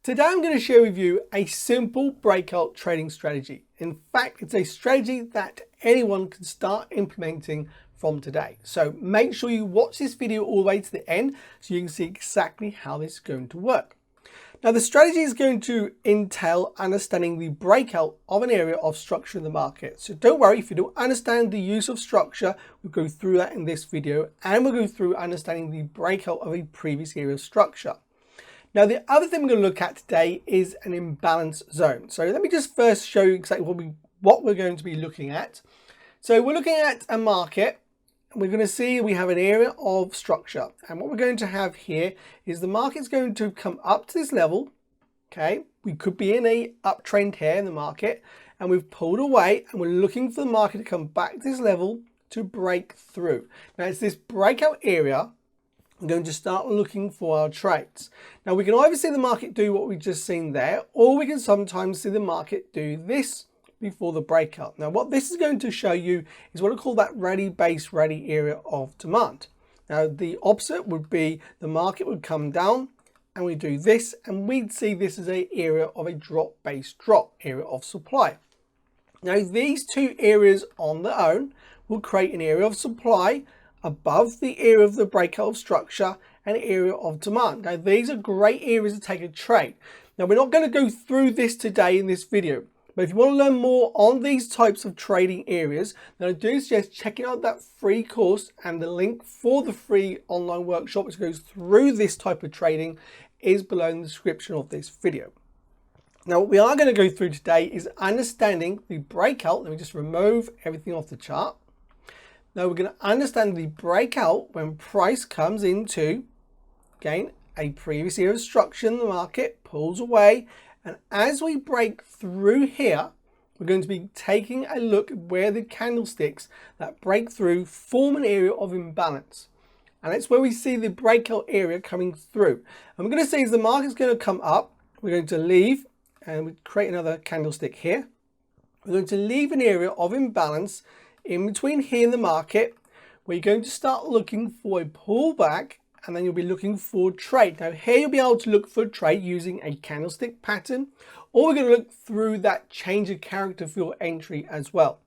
Today I'm going to share with you a simple breakout trading strategy. In fact, it's a strategy that anyone can start implementing from today. So make sure you watch this video all the way to the end so you can see exactly how this is going to work. Now the strategy is going to entail understanding the breakout of an area of structure in the market. So don't worry if you don't understand the use of structure, we'll go through that in this video, and we'll go through understanding the breakout of a previous area of structure. Now the other thing we're going to look at today is an imbalance zone. So let me just first show you exactly what we're going to be looking at. So we're looking at a market. We're going to see we have an area of structure, and what we're going to have here is the market's going to come up to this level. Okay, we could be in a uptrend here in the market, and we've pulled away, and we're looking for the market to come back to this level to break through. Now it's this breakout area we're going to start looking for our trades. Now we can either see the market do what we've just seen there, or we can sometimes see the market do this before the breakout. Now what this is going to show you is what I call that ready base ready area of demand. Now the opposite would be the market would come down and we do this, and we'd see this as an area of a drop base drop area of supply. Now these two areas on their own will create an area of supply above the area of the breakout of structure and area of demand. Now these are great areas to take a trade. Now we're not going to go through this today in this video, but if you want to learn more on these types of trading areas, then I do suggest checking out that free course, and the link for the free online workshop which goes through this type of trading is below in the description of this video. Now what we are going to go through today is understanding the breakout. Let me just remove everything off the chart. Now we're going to understand the breakout when price comes into, again, a previous area of structure in the market, pulls away, and as we break through here, we're going to be taking a look at where the candlesticks that break through form an area of imbalance. And that's where we see the breakout area coming through. And we're going to see as the market's going to come up, we're going to leave, and we create another candlestick here. We're going to leave an area of imbalance in between here in the market, where you're going to start looking for a pullback, and then you'll be looking for trade. Now here you'll be able to look for a trade using a candlestick pattern, or we're going to look through that change of character for your entry as well.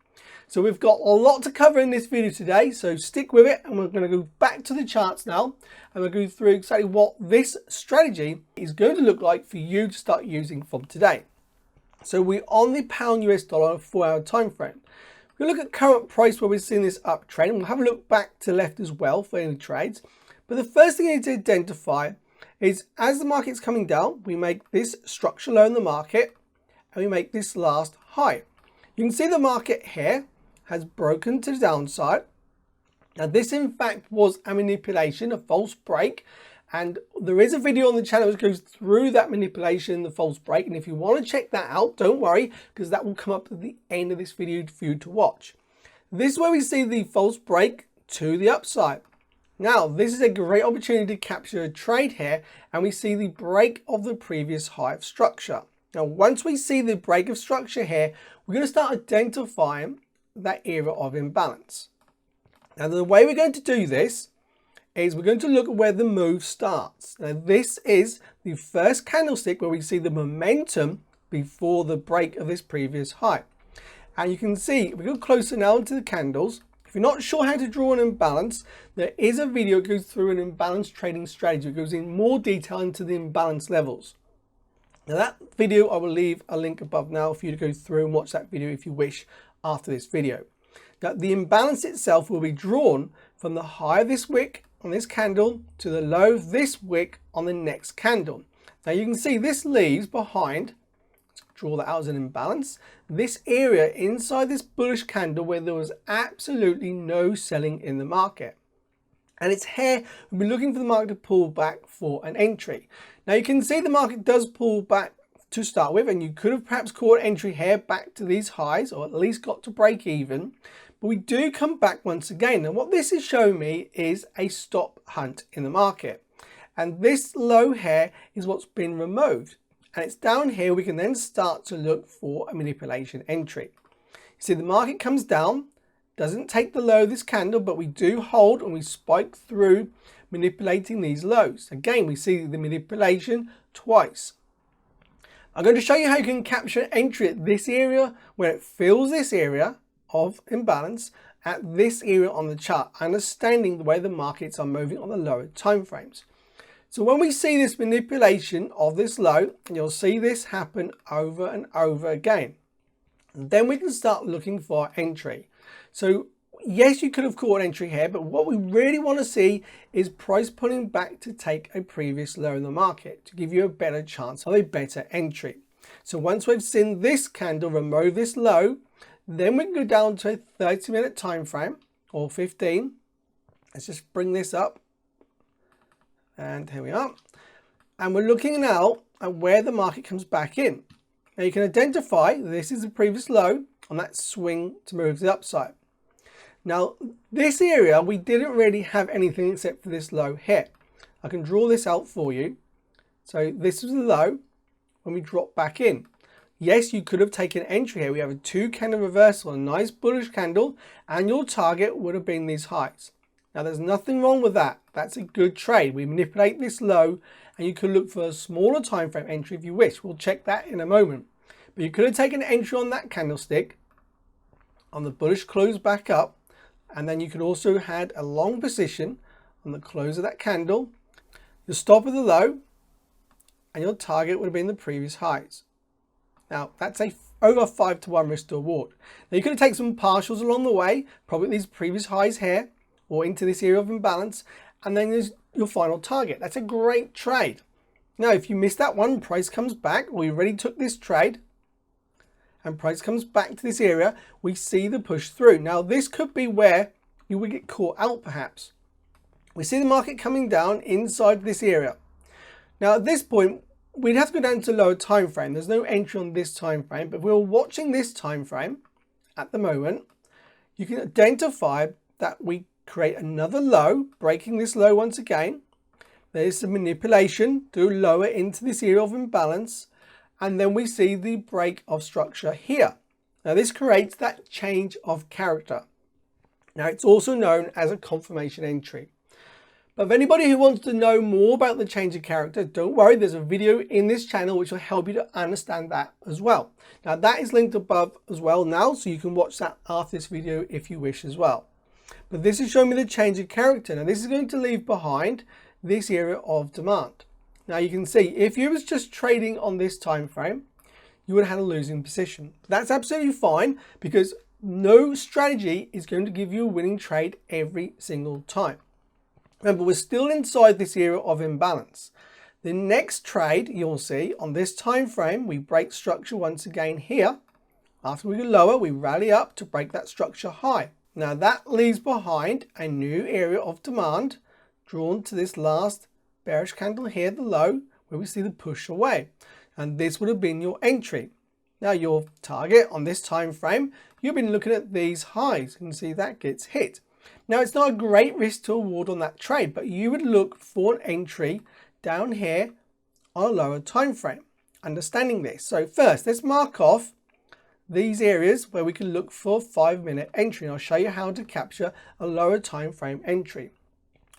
So we've got a lot to cover in this video today, so stick with it, and we're going to go back to the charts now, and we'll go through exactly what this strategy is going to look like for you to start using from today. So we're on the pound US dollar 4-hour time frame. We'll look at current price where we're seeing this uptrend. We'll have a look back to left as well for any trades. But the first thing you need to identify is as the market's coming down, we make this structure low in the market and we make this last high. You can see the market here has broken to the downside. Now this in fact was a manipulation, a false break. And there is a video on the channel which goes through that manipulation, the false break. And if you want to check that out, don't worry, because that will come up at the end of this video for you to watch. This is where we see the false break to the upside. Now, this is a great opportunity to capture a trade here, and we see the break of the previous high of structure. Now, once we see the break of structure here, we're going to start identifying that area of imbalance. Now, the way we're going to do this is we're going to look at where the move starts. Now this is the first candlestick where we see the momentum before the break of this previous high. And you can see, if we go closer now into the candles, if you're not sure how to draw an imbalance, there is a video that goes through an imbalance trading strategy. It goes in more detail into the imbalance levels. Now that video, I will leave a link above now for you to go through and watch that video if you wish after this video. Now the imbalance itself will be drawn from the high of this wick on this candle to the low of this wick on the next candle. Now you can see this leaves behind, let's draw that out as an imbalance, this area inside this bullish candle where there was absolutely no selling in the market. And it's here we'll be looking for the market to pull back for an entry. Now you can see the market does pull back to start with, and you could have perhaps caught an entry here back to these highs, or at least got to break even. But we do come back once again. And what this is showing me is a stop hunt in the market. And this low here is what's been removed. And it's down here we can then start to look for a manipulation entry. You see the market comes down, doesn't take the low of this candle, but we do hold and we spike through manipulating these lows. Again, we see the manipulation twice. I'm going to show you how you can capture entry at this area where it fills this area of imbalance at this area on the chart, understanding the way the markets are moving on the lower time frames. So when we see this manipulation of this low, you'll see this happen over and over again. And then we can start looking for entry. So yes, you could have caught entry here, but what we really want to see is price pulling back to take a previous low in the market to give you a better chance of a better entry. So once we've seen this candle remove this low, then we can go down to a 30-minute time frame or 15. Let's just bring this up. And here we are. And we're looking now at where the market comes back in. Now you can identify this is the previous low on that swing to move to the upside. Now this area, we didn't really have anything except for this low here. I can draw this out for you. So this was the low when we drop back in. Yes, you could have taken entry here. We have a 2 candle reversal, a nice bullish candle, and your target would have been these highs. Now there's nothing wrong with that. That's a good trade. We manipulate this low and you could look for a smaller time frame entry if you wish. We'll check that in a moment. But you could have taken entry on that candlestick on the bullish close back up, and then you could also had a long position on the close of that candle, the stop of the low, and your target would have been the previous highs. Now that's a over 5-to-1 risk to reward. Now you could have taken some partials along the way, probably these previous highs here, or into this area of imbalance, and then there's your final target. That's a great trade. Now if you miss that one, price comes back. We already took this trade and price comes back to this area, we see the push through. Now this could be where you would get caught out perhaps. We see the market coming down inside this area. Now at this point we'd have to go down to lower time frame. There's no entry on this time frame, but if we're watching this time frame at the moment, you can identify that we create another low, breaking this low once again. There's some manipulation to lower into this area of imbalance, and then we see the break of structure here. Now this creates that change of character. Now it's also known as a confirmation entry. But if anybody who wants to know more about the change of character, don't worry, there's a video in this channel which will help you to understand that as well. Now that is linked above as well now, so you can watch that after this video if you wish as well. But this is showing me the change of character. Now this is going to leave behind this area of demand. Now you can see if you was just trading on this time frame, you would have had a losing position. That's absolutely fine because no strategy is going to give you a winning trade every single time. Remember, we're still inside this area of imbalance. The next trade you'll see on this time frame, we break structure once again here. After we go lower, we rally up to break that structure high. Now that leaves behind a new area of demand drawn to this last bearish candle here, the low, where we see the push away. And this would have been your entry. Now your target on this time frame, you've been looking at these highs. You can see that gets hit. Now it's not a great risk to reward on that trade, but you would look for an entry down here on a lower time frame. Understanding this. So first, let's mark off these areas where we can look for 5-minute entry. And I'll show you how to capture a lower time frame entry.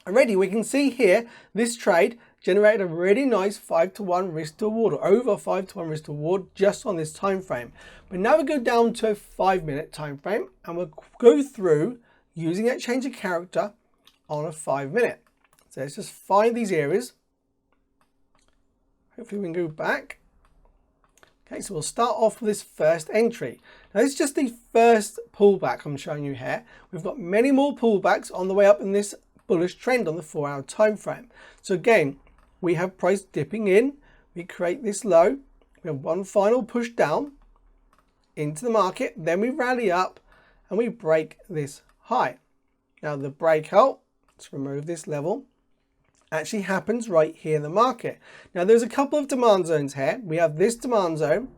Already we can see here this trade generated a really nice 5-to-1 risk to reward, or over 5-to-1 risk to reward just on this time frame. But now we go down to a 5-minute time frame and we'll go through using that change of character on a 5-minute. So let's just find these areas. Hopefully we can go back. Okay, so we'll start off with this first entry. Now this is just the first pullback I'm showing you here. We've got many more pullbacks on the way up in this bullish trend on the 4-hour time frame. So again, we have price dipping in, we create this low, we have one final push down into the market, then we rally up and we break this high. Now the breakout, let's remove this level, actually happens right here in the market. Now there's a couple of demand zones here. We have this demand zone,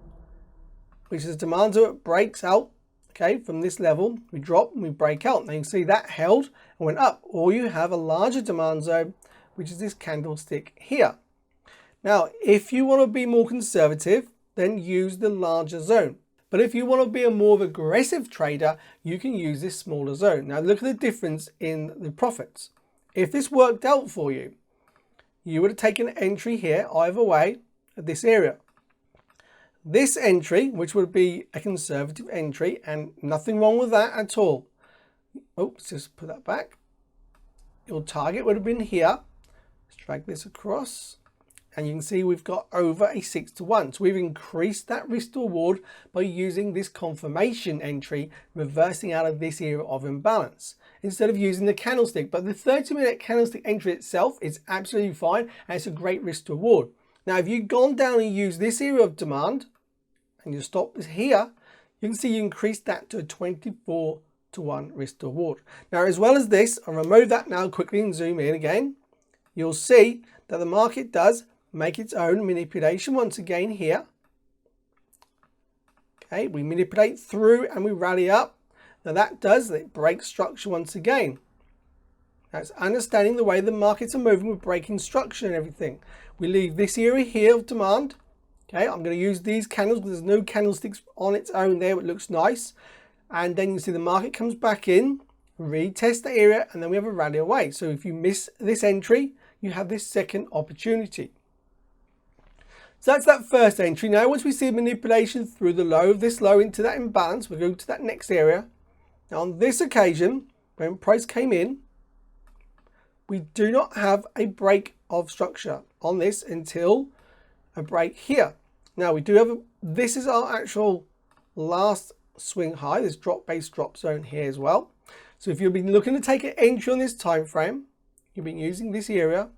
which is a demand zone that breaks out, okay, from this level. We drop and we break out. Now you can see that held and went up. Or you have a larger demand zone, which is this candlestick here. Now, if you want to be more conservative, then use the larger zone. But if you want to be a more aggressive trader, you can use this smaller zone. Now look at the difference in the profits. If this worked out for you, you would have taken an entry here either way at this area. this entry, which would be a conservative entry, and nothing wrong with that at all. Oops, just put that back. Your target would have been here. Let's drag this across. And you can see we've got over a 6-to-1. So we've increased that risk to reward by using this confirmation entry, reversing out of this area of imbalance, instead of using the candlestick. But the 30-minute candlestick entry itself is absolutely fine, and it's a great risk to reward. Now, if you've gone down and used this area of demand, and your stop is here, you can see you increase that to a 24-to-1 risk to reward. Now, as well as this, I'll remove that now quickly and zoom in again. You'll see that the market does make its own manipulation once again here. Okay, we manipulate through and we rally up. Now that does, it breaks structure once again. That's understanding the way the markets are moving with breaking structure and everything. We leave this area here of demand. Okay, I'm going to use these candles because there's no candlesticks on its own there, but it looks nice. And then you see the market comes back in, retest the area, and then we have a rally away. So if you miss this entry, you have this second opportunity. So that's that first entry. Now, once we see manipulation through the low of this low into that imbalance, we'll go to that next area. Now, on this occasion, when price came in, we do not have a break of structure on this until a break here. Now, we do have this is our actual last swing high, this base drop zone here as well. So if you've been looking to take an entry on this time frame, you've been using this area,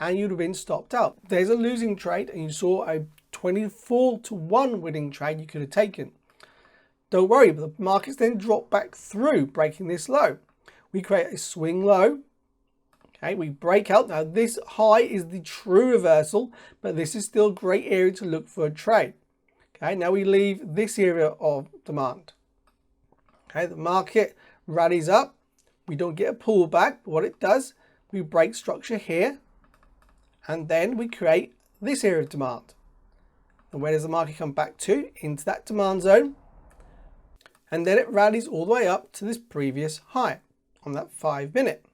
and you'd have been stopped out. There's a losing trade, and you saw a 24-to-1 winning trade you could have taken. Don't worry, but the markets then drop back through, breaking this low. We create a swing low. Okay, we break out. Now this high is the true reversal, but this is still a great area to look for a trade. Okay, now we leave this area of demand. Okay, the market rallies up. We don't get a pullback, but what it does, we break structure here. And then we create this area of demand. And where does the market come back to? Into that demand zone. And then it rallies all the way up to this previous high on that 5-minute.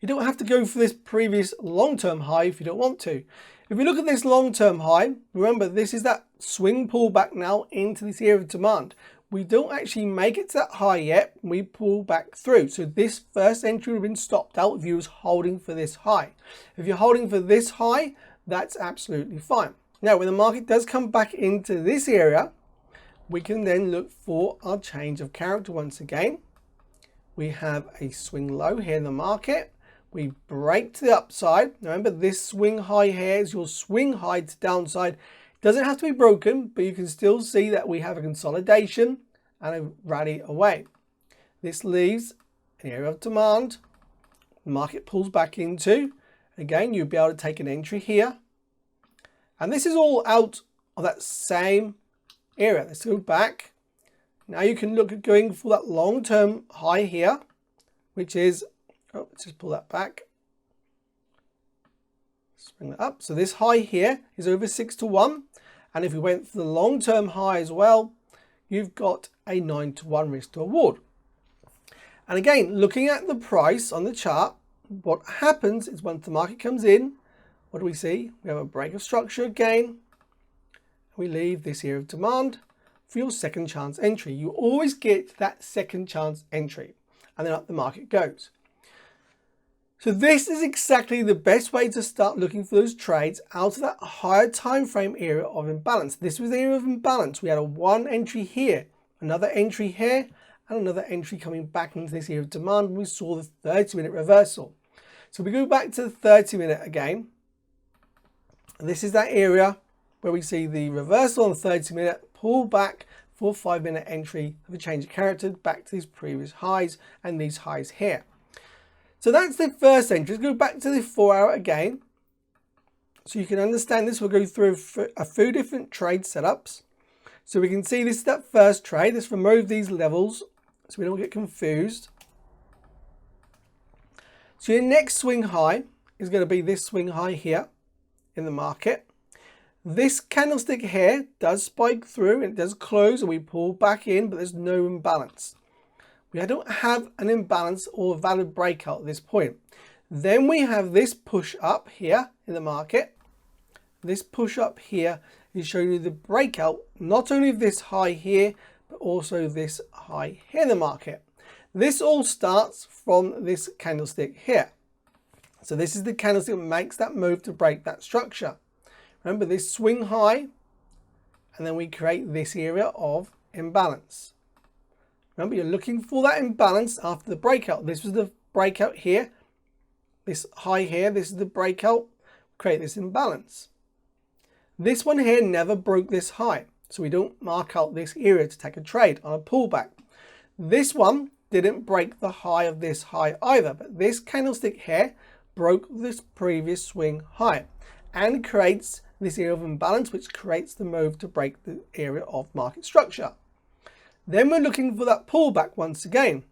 You don't have to go for this previous long-term high if you don't want to. If we look at this long-term high, remember this is that swing pullback now into this area of demand. We don't actually make it to that high yet. We pull back through. So this first entry would have been stopped out if you was holding for this high. If you're holding for this high, that's absolutely fine. Now, when the market does come back into this area, we can then look for our change of character once again. We have a swing low here in the market. We break to the upside. Remember, this swing high here is your swing high to downside. Doesn't have to be broken, but you can still see that we have a consolidation and a rally away. This leaves an area of demand. The market pulls back into. Again, you'll be able to take an entry here. And this is all out of that same area. Let's go back. Now you can look at going for that long-term high here, which is, oh, let's just pull that back. Let's bring that up. So this high here is over 6-to-1. And if we went for the long-term high as well, you've got a 9-to-1 risk to reward. And again, looking at the price on the chart, what happens is once the market comes in, what do we see? We have a break of structure again. We leave this area of demand for your second chance entry. You always get that second chance entry, and then up the market goes. So this is exactly the best way to start looking for those trades out of that higher time frame area of imbalance. This was the area of imbalance. We had a one entry here, another entry here, and another entry coming back into this area of demand. And we saw the 30-minute reversal. So we go back to the 30-minute again. And this is that area where we see the reversal on the 30-minute, pull back for 5-minute entry of a change of character back to these previous highs and these highs here. So that's the first entry. Let's go back to the 4-hour again. So you can understand this. We'll go through a few different trade setups. So we can see this is that first trade. Let's remove these levels so we don't get confused. So your next swing high is going to be this swing high here in the market. This candlestick here does spike through and it does close and we pull back in, but there's no imbalance. We don't have an imbalance or a valid breakout at this point. Then we have this push up here in the market. This push up here is showing you the breakout, not only of this high here, but also this high here in the market. This all starts from this candlestick here. So this is the candlestick that makes that move to break that structure. Remember this swing high, and then we create this area of imbalance. Remember, you're looking for that imbalance after the breakout. This was the breakout here, this high here, this is the breakout, create this imbalance. This one here never broke this high, so we don't mark out this area to take a trade on a pullback. This one didn't break the high of this high either, but this candlestick here broke this previous swing high and creates this area of imbalance, which creates the move to break the area of market structure. Then we're looking for that pullback once again.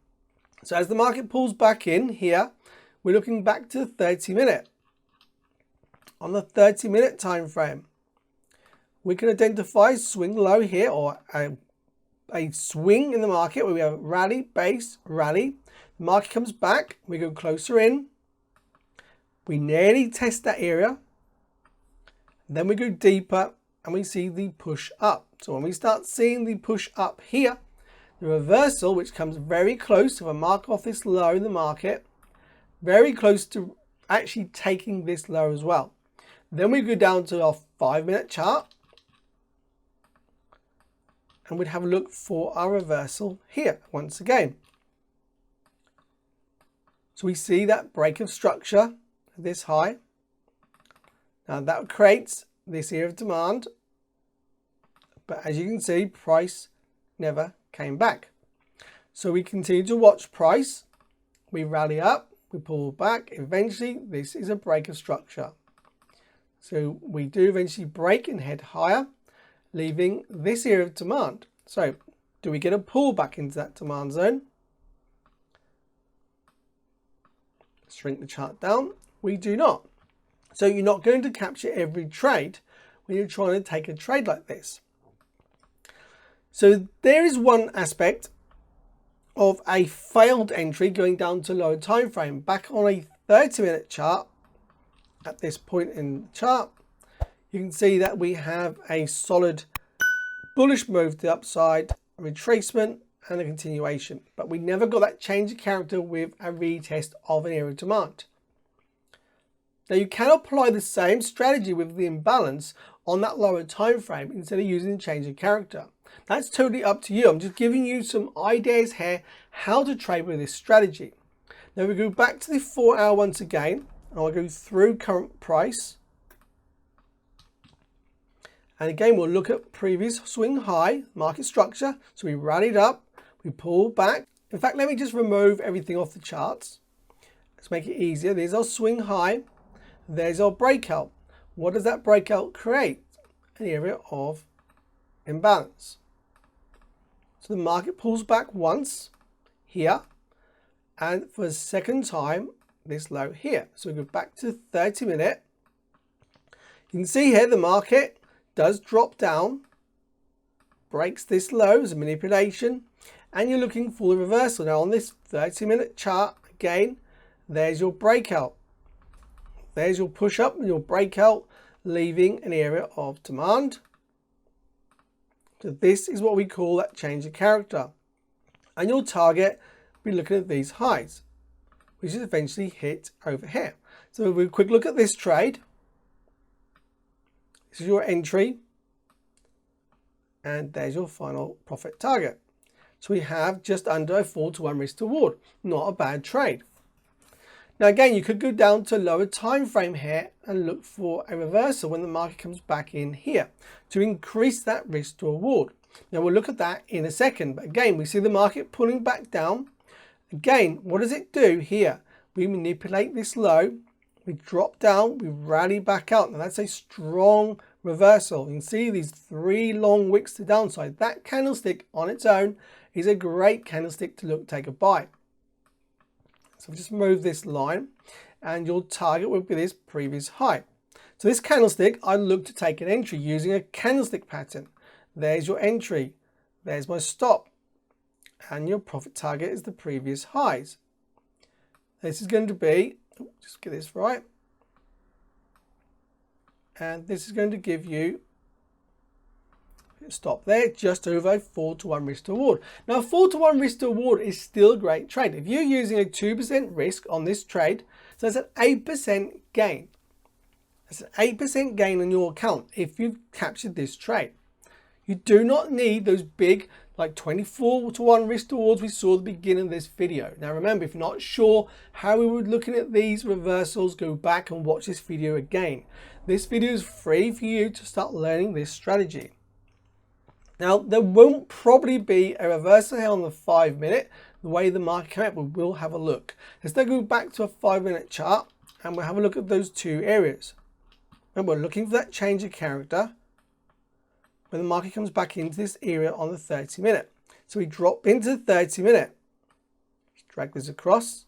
So as the market pulls back in here, we're looking back to the 30-minute. On the 30-minute time frame, we can identify swing low here, or a swing in the market where we have rally, base, rally. The market comes back, we go closer in, we nearly test that area, then we go deeper and we see the push up. So when we start seeing the push up here, the reversal, which comes very close, if I mark off this low in the market, very close to actually taking this low as well. Then we go down to our 5-minute chart and we'd have a look for our reversal here once again. So we see that break of structure, this high. Now that creates this area of demand, but as you can see, price never came back. So we continue to watch price. We rally up, we pull back. Eventually, this is a break of structure. So we do eventually break and head higher, leaving this area of demand. So do we get a pullback into that demand zone? Shrink the chart down. We do not. So you're not going to capture every trade when you're trying to take a trade like this. So there is one aspect of a failed entry going down to lower time frame. Back on a 30-minute chart, at this point in the chart, you can see that we have a solid bullish move to the upside, a retracement and a continuation, but we never got that change of character with a retest of an area of demand. Now you can apply the same strategy with the imbalance on that lower time frame instead of using change of character. That's totally up to you. I'm just giving you some ideas here how to trade with this strategy. Now we go back to the 4-hour once again, and I'll go through current price. And again, we'll look at previous swing high, market structure. So we rallied up, we pulled back. In fact, let me just remove everything off the charts. Let's make it easier. There's our swing high. There's our breakout. What does that breakout create? An area of imbalance. So the market pulls back once here, and for a second time, this low here. So we go back to 30-minute. You can see here the market does drop down, breaks this low as a manipulation, and you're looking for the reversal. Now on this 30-minute chart, again, there's your breakout. There's your push up and your breakout, leaving an area of demand. So this is what we call that change of character. And your target will be looking at these highs, which is eventually hit over here. So we'll quick look at this trade. This is your entry. And there's your final profit target. So we have just under a 4-to-1 risk to reward. Not a bad trade. Now again, you could go down to lower time frame here and look for a reversal when the market comes back in here to increase that risk to reward. Now we'll look at that in a second, but again, we see the market pulling back down. Again, what does it do here? We manipulate this low, we drop down, we rally back out. Now that's a strong reversal. You can see these 3 long wicks to downside. That candlestick on its own is a great candlestick to look take a buy. So just move this line and your target will be this previous high. So this candlestick, I look to take an entry using a candlestick pattern. There's your entry. There's my stop. And your profit target is the previous highs. This is going to be, just get this right. And this is going to give you Stop there, just over a 4-to-1 risk to reward. Now, a 4-to-1 risk to reward is still a great trade. If you're using a 2% risk on this trade, so that's an 8% gain. That's an 8% gain on your account if you've captured this trade. You do not need those big, like 24-to-1 risk to rewards we saw at the beginning of this video. Now remember, if you're not sure how we were looking at these reversals, go back and watch this video again. This video is free for you to start learning this strategy. Now, there won't probably be a reversal here on the 5-minute, the way the market came up, but we'll have a look. Let's now go back to a 5-minute chart and we'll have a look at those two areas. And we're looking for that change of character when the market comes back into this area on the 30-minute. So we drop into the 30-minute. Drag this across.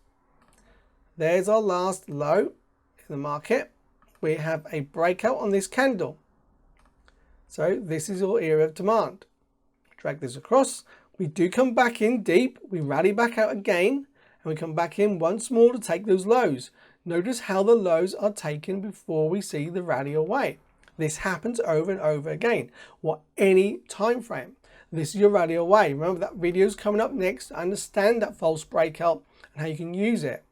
There's our last low in the market. We have a breakout on this candle. So this is your area of demand. Drag this across. We do come back in deep. We rally back out again. And we come back in once more to take those lows. Notice how the lows are taken before we see the rally away. This happens over and over again, or any time frame. This is your rally away. Remember, that video is coming up next to understand that false breakout and how you can use it.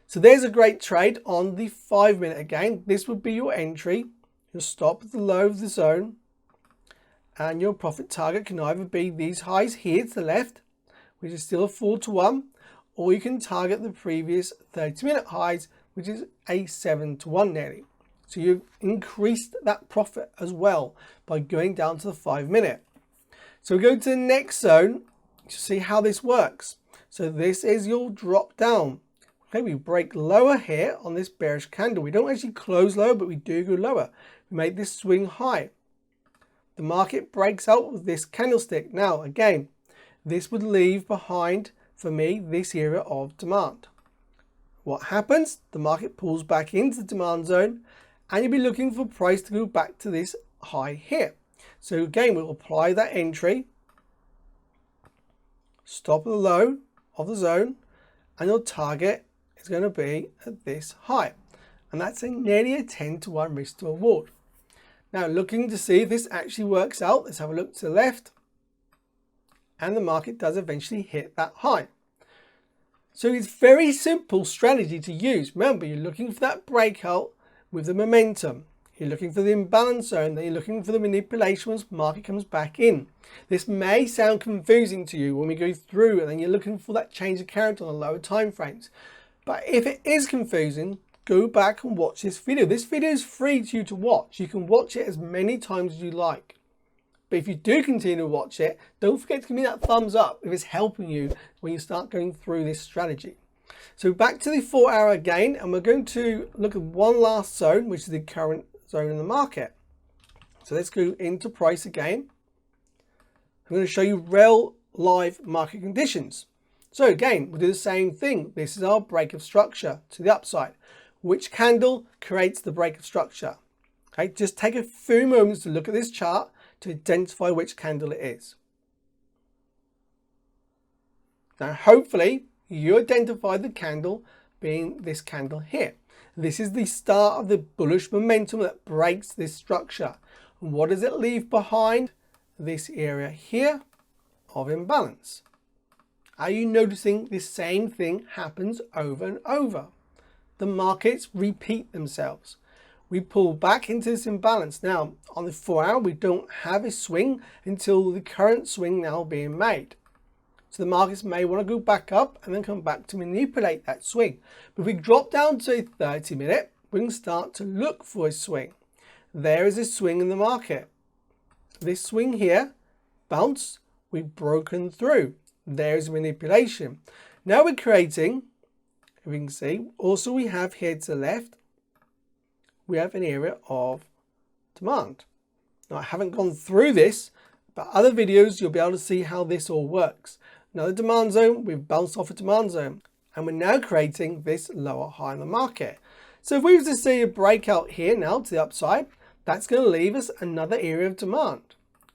So there's a great trade on the 5-minute again. This would be your entry. You'll stop at the low of the zone, and your profit target can either be these highs here to the left, which is still a 4-to-1, or you can target the previous 30-minute highs, which is a 7-to-1 nearly. So you've increased that profit as well by going down to the 5-minute. So we go to the next zone to see how this works. So this is your drop down. Okay, we break lower here on this bearish candle. We don't actually close lower, but we do go lower. We make this swing high. The market breaks out with this candlestick. Now, again, this would leave behind, for me, this area of demand. What happens? The market pulls back into the demand zone, and you'll be looking for price to go back to this high here. So again, we'll apply that entry, stop at the low of the zone, and your target is going to be at this high. And that's nearly a 10-to-1 risk to reward. Now, looking to see if this actually works out, let's have a look to the left. And the market does eventually hit that high. So it's very simple strategy to use. Remember, you're looking for that breakout with the momentum. You're looking for the imbalance zone, then you're looking for the manipulation once the market comes back in. This may sound confusing to you when we go through, and then you're looking for that change of character on the lower time frames. But if it is confusing, go back and watch this video. This video is free to you to watch. You can watch it as many times as you like. But if you do continue to watch it, don't forget to give me that thumbs up if it's helping you when you start going through this strategy. So back to the 4-hour again, and we're going to look at one last zone, which is the current zone in the market. So let's go into price again. I'm going to show you real live market conditions. So again, we'll do the same thing. This is our break of structure to the upside. Which candle creates the break of structure? Okay, just take a few moments to look at this chart to identify which candle it is. Now, hopefully, you identify the candle being this candle here. This is the start of the bullish momentum that breaks this structure. And what does it leave behind? This area here of imbalance. Are you noticing the same thing happens over and over? The markets repeat themselves. We pull back into this imbalance. Now, on the 4-hour, we don't have a swing until the current swing now being made. So the markets may want to go back up and then come back to manipulate that swing. But if we drop down to a 30-minute, we can start to look for a swing. There is a swing in the market. This swing here, bounce, we've broken through. There's manipulation. Now we're creating, if we can see, also we have here to the left, we have an area of demand. Now I haven't gone through this, but other videos you'll be able to see how this all works. Another demand zone, we've bounced off a demand zone, and we're now creating this lower high in the market. So if we were to see a breakout here now to the upside, that's going to leave us another area of demand.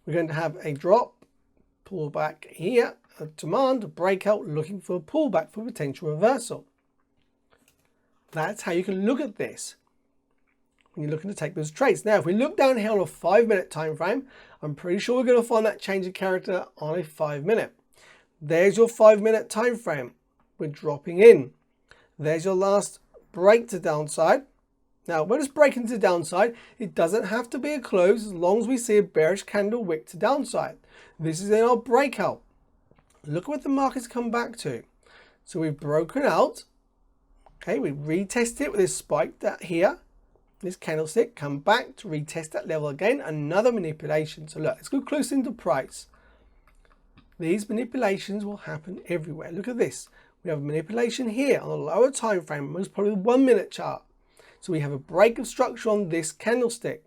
We're going to have a drop, pull back here, a demand, a breakout, looking for a pullback for potential reversal. That's how you can look at this. when you're looking to take those trades. Now, if we look down here on a 5-minute time frame, I'm pretty sure we're going to find that change of character on a 5-minute. There's your 5-minute time frame. We're dropping in. There's your last break to downside. Now, when it's breaking to downside, it doesn't have to be a close as long as we see a bearish candle wick to downside. This is in our breakout. Look at what the market's come back to. So we've broken out. Okay, we retest it with this spike that here. This candlestick, come back to retest that level again. Another manipulation. So look, let's go close into price. These manipulations will happen everywhere. Look at this. We have a manipulation here on the lower time frame, most probably the 1-minute chart. So we have a break of structure on this candlestick.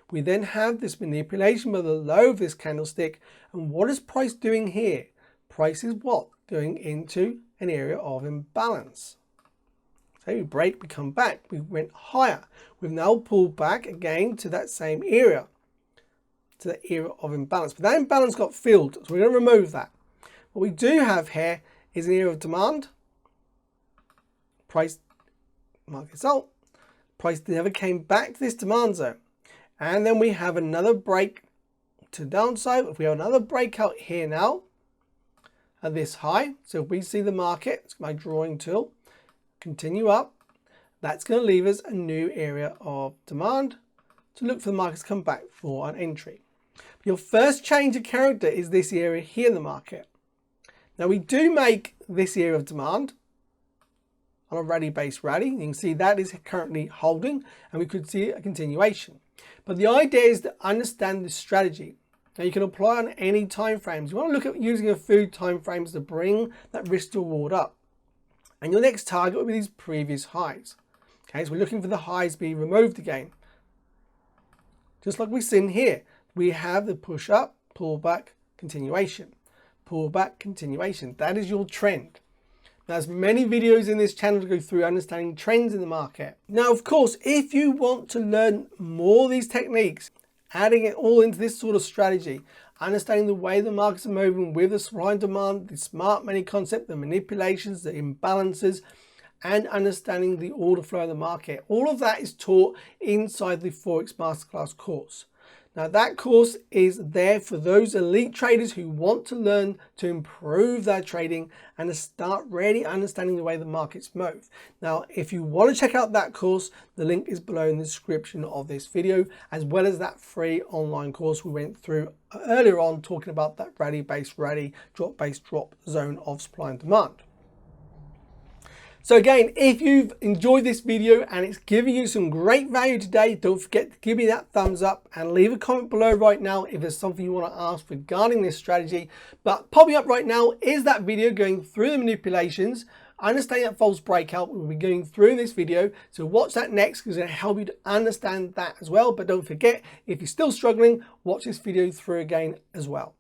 We then have this manipulation by the low of this candlestick. And what is price doing here? Price is what? Going into an area of imbalance. So we break, we come back, we went higher. We've now pulled back again to that same area, to the area of imbalance. But that imbalance got filled, so we're going to remove that. What we do have here is an area of demand. Price, market salt. Price never came back to this demand zone. And then we have another break to downside. If we have another breakout here now at this high, so if we see the market, it's my drawing tool, continue up, that's going to leave us a new area of demand to look for the market to come back for an entry. Your first change of character is this area here in the market. Now we do make this area of demand on a rally-based rally. You can see that is currently holding and we could see a continuation. But the idea is to understand the strategy. Now you can apply on any time frames. You want to look at using a few time frames to bring that risk to reward up. And your next target will be these previous highs. Okay, so we're looking for the highs to be removed again. Just like we've seen here, we have the push up, pull back, continuation. Pull back, continuation. That is your trend. Now, there's many videos in this channel to go through understanding trends in the market. Now, of course, if you want to learn more of these techniques, adding it all into this sort of strategy, understanding the way the markets are moving with the supply and demand, the smart money concept, the manipulations, the imbalances, and understanding the order flow of the market. All of that is taught inside the Forex Masterclass course. Now that course is there for those elite traders who want to learn to improve their trading and to start really understanding the way the markets move. Now, if you want to check out that course, the link is below in the description of this video, as well as that free online course we went through earlier on talking about that rally-based rally, drop-based drop zone of supply and demand. So again, if you've enjoyed this video and it's giving you some great value today, don't forget to give me that thumbs up and leave a comment below right now if there's something you want to ask regarding this strategy. But popping up right now is that video going through the manipulations, understanding that false breakout. We'll be going through this video. So watch that next because it's going to help you to understand that as well. But don't forget, if you're still struggling, watch this video through again as well.